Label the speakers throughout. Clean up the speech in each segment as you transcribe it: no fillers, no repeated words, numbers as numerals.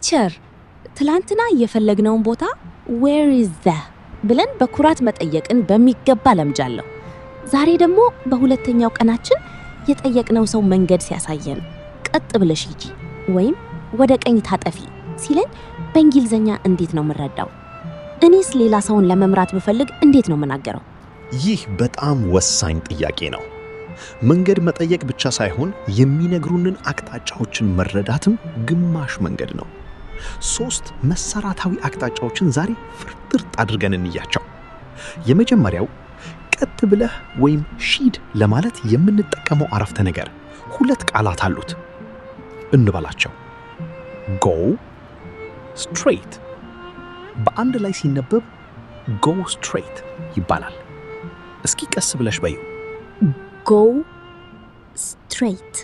Speaker 1: ቲቸር ትላንትና የፈለግነውን ቦታ where is that ብለን በኩራት መጠየቅን በሚገባ ለምጃለሁ። ዛሬ ደግሞ በሁለተኛው ቀናችን የጠየቅነው ሰው መንገድ ሲያሳየን ቀጥ ብለሽ ሂጂ ወይም ወደ ቀኝ ታጠፊ ሲለን በእንግሊዘኛ እንዴት ነው የምረዳው? እኔስ ሌላ ሰውን ለመምራት ብፈልግ እንዴት ነው የምናገረው?
Speaker 2: ይህ በጣም ወሳኝ ጥያቄ ነው። መንገድ መጠየቅ ብቻ ሳይሆን የሚነግሩንን አቅጣጫዎችን መረዳትም ግማሽ መንገድ ነው። 3 መሰረታዊ አቅጣጫዎችን ዛሬ ፍርጥርጥ አድርገን እንያቸው። የመጀመሪያው ቀጥ ብለህ ወይም ሂድ ለማለት የምንጠቀመው አረፍተ ነገር 2 ቃላት አሉት። እንበላቸው። go straight በአንድ ላይ ሲነበብ go straight ይባላል። እስኪ ቀስ ብለሽ በዩ።
Speaker 1: go straight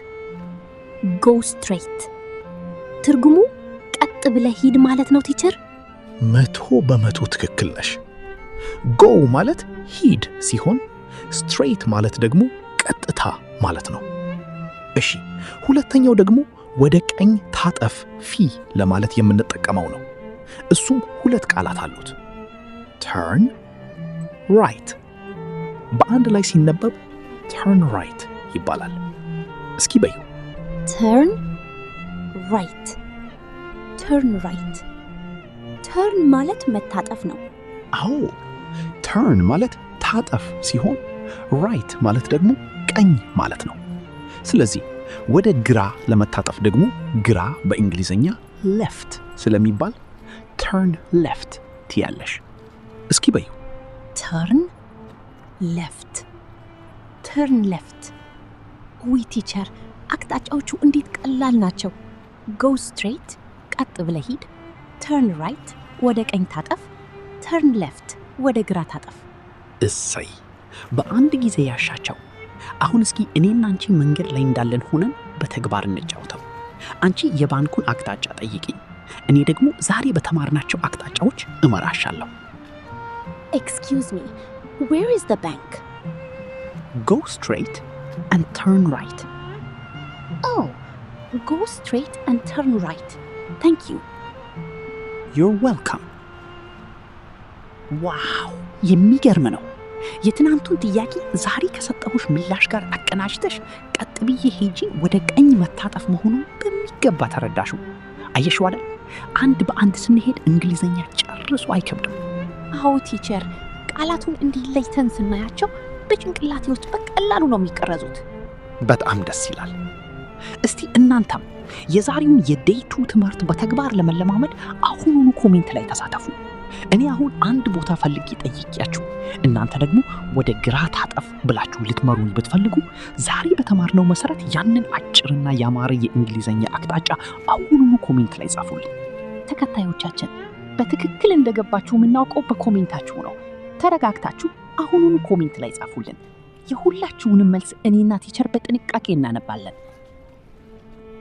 Speaker 1: go straight ትርጉሙ ቀጥ ብለህ ሂድ ማለት ነው ቲቸር?
Speaker 2: 100% ትክክል ነሽ። go ማለት ሂድ ሲሆን straight ማለት ደግሞ ቀጥታ ማለት ነው። እሺ ሁለተኛው ደግሞ ወደ ቀኝ ታጠፍ ፊ ለማለት የምንጠቀመው ነው። እሱም 2 ቃላት አሉት። turn right በአንድ ላይ ሲነበብ turn right ይባላል። እስኪ በዩ።
Speaker 1: turn right turn right turn ማለት መታጠፍ ነው።
Speaker 2: አዎ turn ማለት ታጠፍ ሲሆን right ማለት ደግሞ ቀኝ ማለት ነው። ስለዚህ ወደ ግራ ለመታጠፍ ደግሞ ግራ በእንግሊዘኛ left ስለሚባል turn left ትያለሽ። እስኪ በዩ።
Speaker 1: turn left turn left ዊ ቲቸር አቅጣጫዎቹ እንዴት ቀላል ናቸው። go straight ቀጥ ብለህ ሂድ፣ turn right ወደ ቀኝ ታጠፍ፣ turn left ወደ ግራ ታጠፍ።
Speaker 3: እሰይ በአንድ ጊዜ ያሻቸው። አሁን እስኪ እኔና አንቺ መንገድ ላይ እንዳለን ሆነን በተግባር እንጫወተው። አንቺ የባንኩን አቅጣጫ ጠይቂኝ፣ እኔ ደግሞ ዛሬ በተማርናቸው አቅጣጫዎች እመራሻለሁ።
Speaker 1: excuse me where is the bank?
Speaker 3: go straight and turn right.
Speaker 1: oh go straight and turn right thank you.
Speaker 3: you're welcome. ዋው የሚገርም ነው። የትናንቱን ጥያቄ ዛሬ ከሰጠሁሽ ምላሽ ጋር አቀናጅተሽ ቀጥ ብዬ ሄጂ ወደ ቀኝ መታጠፍ መሆኑን በሚገባ ተረዳሽው። አየሽው አይደል? አንድ በአንድ ስንሄድ እንግሊዘኛ ጨርሶ አይከብድም።
Speaker 1: አዎ ቲቸር ቃላቱን እንዲለይተን ስናያቸው በጭንቅላቴ ውስጥ በቀላሉ ነው የሚቀረጹት።
Speaker 2: በጣም ደስ ይላል።
Speaker 3: እስቲ እናንተም የዛሬውን የዴይ 2 ትምህርት በተግባር ለመለማመድ አሁኑኑ ኮሜንት ላይ ተሳተፉ። እኔ አሁን አንድ ቦታ ፈልጌ ጠይቄያችሁ እናንተ ደግሞ ወደ ግራ ታጠፍ ብላችሁ ልትመሩኝ ብትፈልጉ ዛሬ በተማርነው መሰረት ያንን አጭርና ያማረ የእንግሊዘኛ አቅጣጫ አሁኑኑ ኮሜንት ላይ ጻፉልኝ። ተከታዮቻችን በትክክል እንደገባችሁ የምናውቀው በኮሜንታችሁ ነው። ተረጋግታችሁ አሁኑኑ ኮሜንት ላይ ጻፉልን። የሁላችሁንም መልስ እኔና ቲቸር በጥንቃቄ እናነባለን።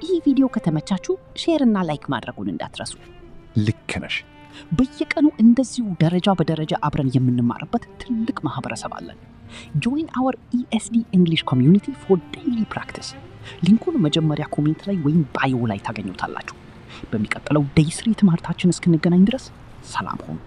Speaker 3: ይህ ቪዲዮ ከተመቻችሁ ሼር እና ላይክ ማድረጉን እንዳትረሱ።
Speaker 2: ልክ ነሽ።
Speaker 3: በየቀኑ እንደዚሁ ደረጃ በደረጃ አብረን የምንማርበት ትልቅ ማህበረሰብ አለን። join our ESD English community for daily practice ሊንኩን መጀመሪያ ኮሜንት ላይ ወይም ባዮ ላይ ታገኙታላችሁ። በሚቀጥለው ዴይ 3 ትምህርታችን እስክንገናኝ ድረስ ሰላም ሁኑ።